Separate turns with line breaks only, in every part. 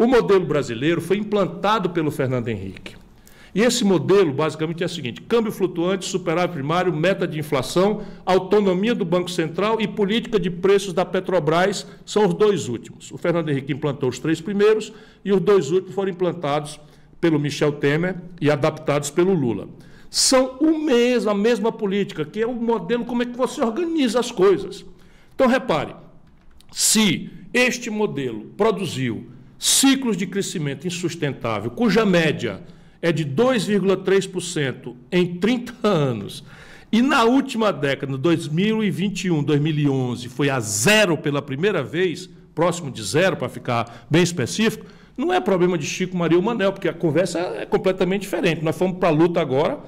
O modelo brasileiro foi implantado pelo Fernando Henrique. E esse modelo, basicamente, é o seguinte: câmbio flutuante, superávit primário, meta de inflação, autonomia do Banco Central e política de preços da Petrobras são os dois últimos. O Fernando Henrique implantou os 3 primeiros e os 2 últimos foram implantados pelo Michel Temer e adaptados pelo Lula. São a mesma política, que é o modelo como é que você organiza as coisas. Então, repare, se este modelo produziu ciclos de crescimento insustentável, cuja média é de 2,3% em 30 anos, e na última década, 2021, 2011, foi a zero pela primeira vez, próximo de zero, para ficar bem específico, não é problema de Chico, Maria ou Manel, porque a conversa é completamente diferente. Nós fomos para a luta agora,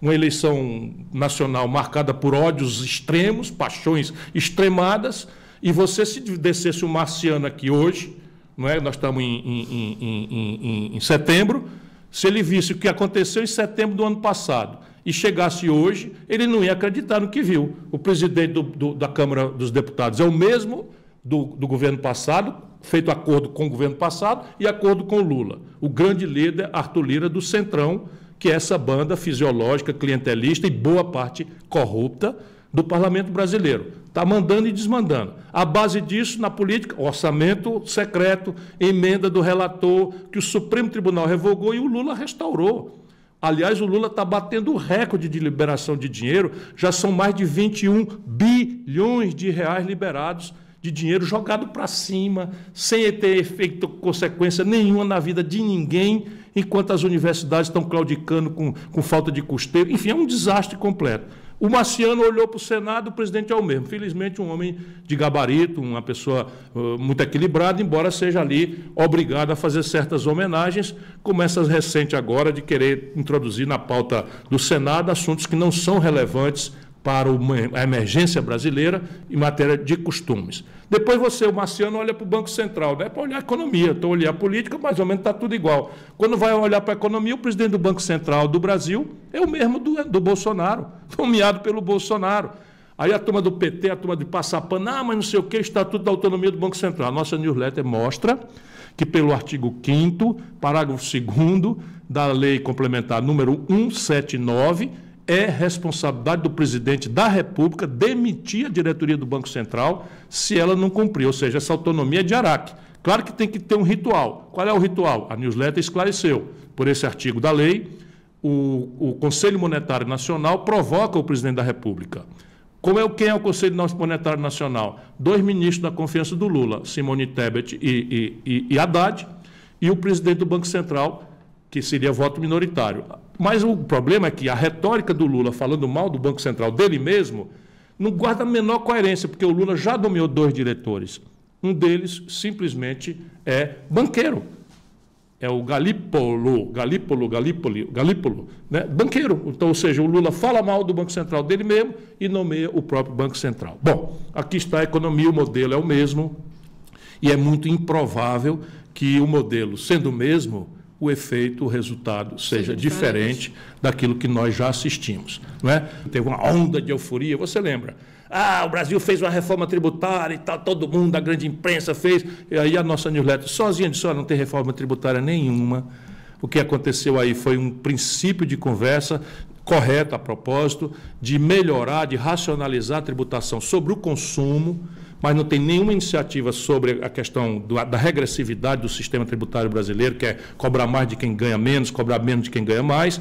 uma eleição nacional marcada por ódios extremos, paixões extremadas, e você, se descesse um marciano aqui hoje, não é? Nós estamos em setembro, se ele visse o que aconteceu em setembro do ano passado e chegasse hoje, ele não ia acreditar no que viu. O presidente da Câmara dos Deputados é o mesmo do governo passado, feito acordo com o governo passado e acordo com o Lula. O grande líder, Arthur Lira, do Centrão, que é essa banda fisiológica, clientelista e boa parte corrupta do parlamento brasileiro. Está mandando e desmandando. A base disso, na política, orçamento secreto, emenda do relator, que o Supremo Tribunal revogou e o Lula restaurou. Aliás, o Lula está batendo o recorde de liberação de dinheiro, já são mais de 21 bilhões de reais liberados de dinheiro jogado para cima, sem ter efeito, consequência nenhuma na vida de ninguém, enquanto as universidades estão claudicando com falta de custeio. Enfim, é um desastre completo. O Marciano olhou para o Senado, o presidente é o mesmo. Felizmente, um homem de gabarito, uma pessoa muito equilibrada, embora seja ali obrigado a fazer certas homenagens, como essas recentes agora, de querer introduzir na pauta do Senado assuntos que não são relevantes para a emergência brasileira em matéria de costumes. Depois você, o Marciano, olha para o Banco Central, não é para olhar a economia, então olhar a política, mais ou menos está tudo igual. Quando vai olhar para a economia, o presidente do Banco Central do Brasil é o mesmo do Bolsonaro, nomeado pelo Bolsonaro. Aí a turma do PT, a turma de passar pano, mas não sei o que, Estatuto da Autonomia do Banco Central. A nossa newsletter mostra que, pelo artigo 5º, parágrafo 2º da Lei Complementar número 179, é responsabilidade do presidente da República demitir a diretoria do Banco Central se ela não cumprir, ou seja, essa autonomia é de Araque. Claro que tem que ter um ritual. Qual é o ritual? A newsletter esclareceu. Por esse artigo da lei, o Conselho Monetário Nacional provoca o presidente da República. Quem é o Conselho Monetário Nacional? 2 ministros da confiança do Lula, Simone Tebet e Haddad, e o presidente do Banco Central, que seria voto minoritário. Mas o problema é que a retórica do Lula, falando mal do Banco Central dele mesmo, não guarda a menor coerência, porque o Lula já nomeou 2 diretores. Um deles, simplesmente, é banqueiro. É o Galípolo, né? Banqueiro. Então, ou seja, o Lula fala mal do Banco Central dele mesmo e nomeia o próprio Banco Central. Bom, aqui está a economia, o modelo é o mesmo, e é muito improvável que o modelo, sendo o mesmo, o efeito, o resultado seja diferente daquilo que nós já assistimos. Não é? Teve uma onda de euforia, você lembra? O Brasil fez uma reforma tributária e tal, todo mundo, a grande imprensa fez, e aí a nossa newsletter sozinha disse, não tem reforma tributária nenhuma. O que aconteceu aí foi um princípio de conversa correto, a propósito, de melhorar, de racionalizar a tributação sobre o consumo, mas não tem nenhuma iniciativa sobre a questão da regressividade do sistema tributário brasileiro, que é cobrar mais de quem ganha menos, cobrar menos de quem ganha mais.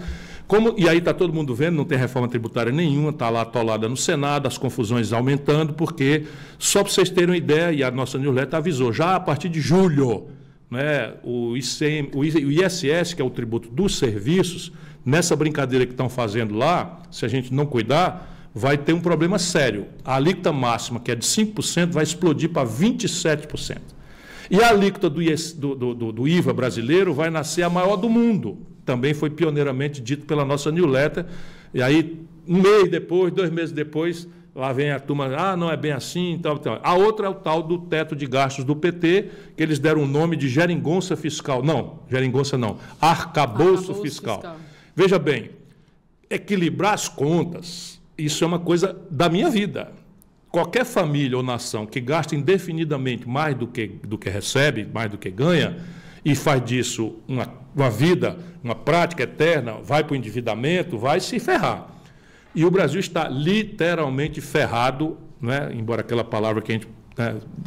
E aí está todo mundo vendo, não tem reforma tributária nenhuma, está lá atolada no Senado, as confusões aumentando, porque, só para vocês terem uma ideia, e a nossa newsletter avisou, já a partir de julho, né, o ISS, que é o tributo dos serviços, nessa brincadeira que estão fazendo lá, se a gente não cuidar, vai ter um problema sério. A alíquota máxima, que é de 5%, vai explodir para 27%. E a alíquota do IVA brasileiro vai nascer a maior do mundo. Também foi pioneiramente dito pela nossa newsletter. E aí, um mês depois, 2 meses depois, lá vem a turma, não é bem assim, tal, tal. A outra é o tal do teto de gastos do PT, que eles deram o nome de geringonça fiscal. Não, geringonça não, arcabouço fiscal. Veja bem, equilibrar as contas, isso é uma coisa da minha vida. Qualquer família ou nação que gasta indefinidamente mais do que recebe, mais do que ganha, e faz disso uma vida, uma prática eterna, vai para o endividamento, vai se ferrar. E o Brasil está literalmente ferrado, né? Embora aquela palavra que a gente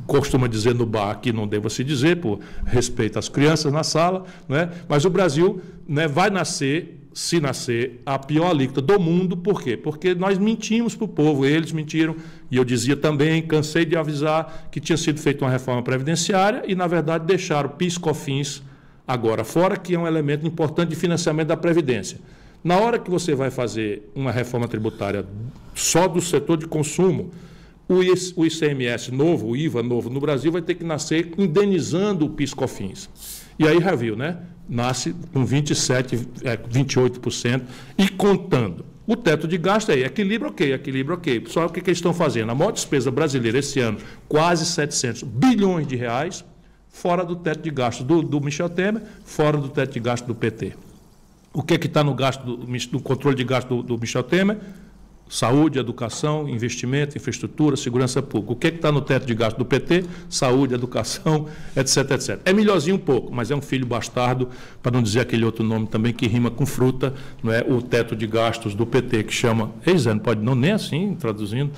costuma dizer no bar, aqui não deva se dizer, por respeito às crianças na sala, né? Mas o Brasil, né, vai nascer, se nascer, a pior alíquota do mundo. Por quê? Porque nós mentimos para o povo, eles mentiram, e eu dizia também, cansei de avisar que tinha sido feita uma reforma previdenciária e, na verdade, deixaram o PIS/COFINS agora fora, que é um elemento importante de financiamento da Previdência. Na hora que você vai fazer uma reforma tributária só do setor de consumo, o ICMS novo, o IVA novo no Brasil vai ter que nascer indenizando o PIS/COFINS. E aí já viu, né? Nasce com 27%, 28% e contando. O teto de gasto é equilíbrio ok. Só o que eles estão fazendo? A maior despesa brasileira esse ano, quase 700 bilhões de reais, fora do teto de gasto do Michel Temer, fora do teto de gasto do PT. O que está no gasto do controle de gasto do Michel Temer? Saúde, educação, investimento, infraestrutura, segurança pública. O que está no teto de gasto do PT? Saúde, educação, etc, etc. É melhorzinho um pouco, mas é um filho bastardo, para não dizer aquele outro nome também que rima com fruta, não é? O teto de gastos do PT, que chama... Não pode não, nem assim, traduzindo...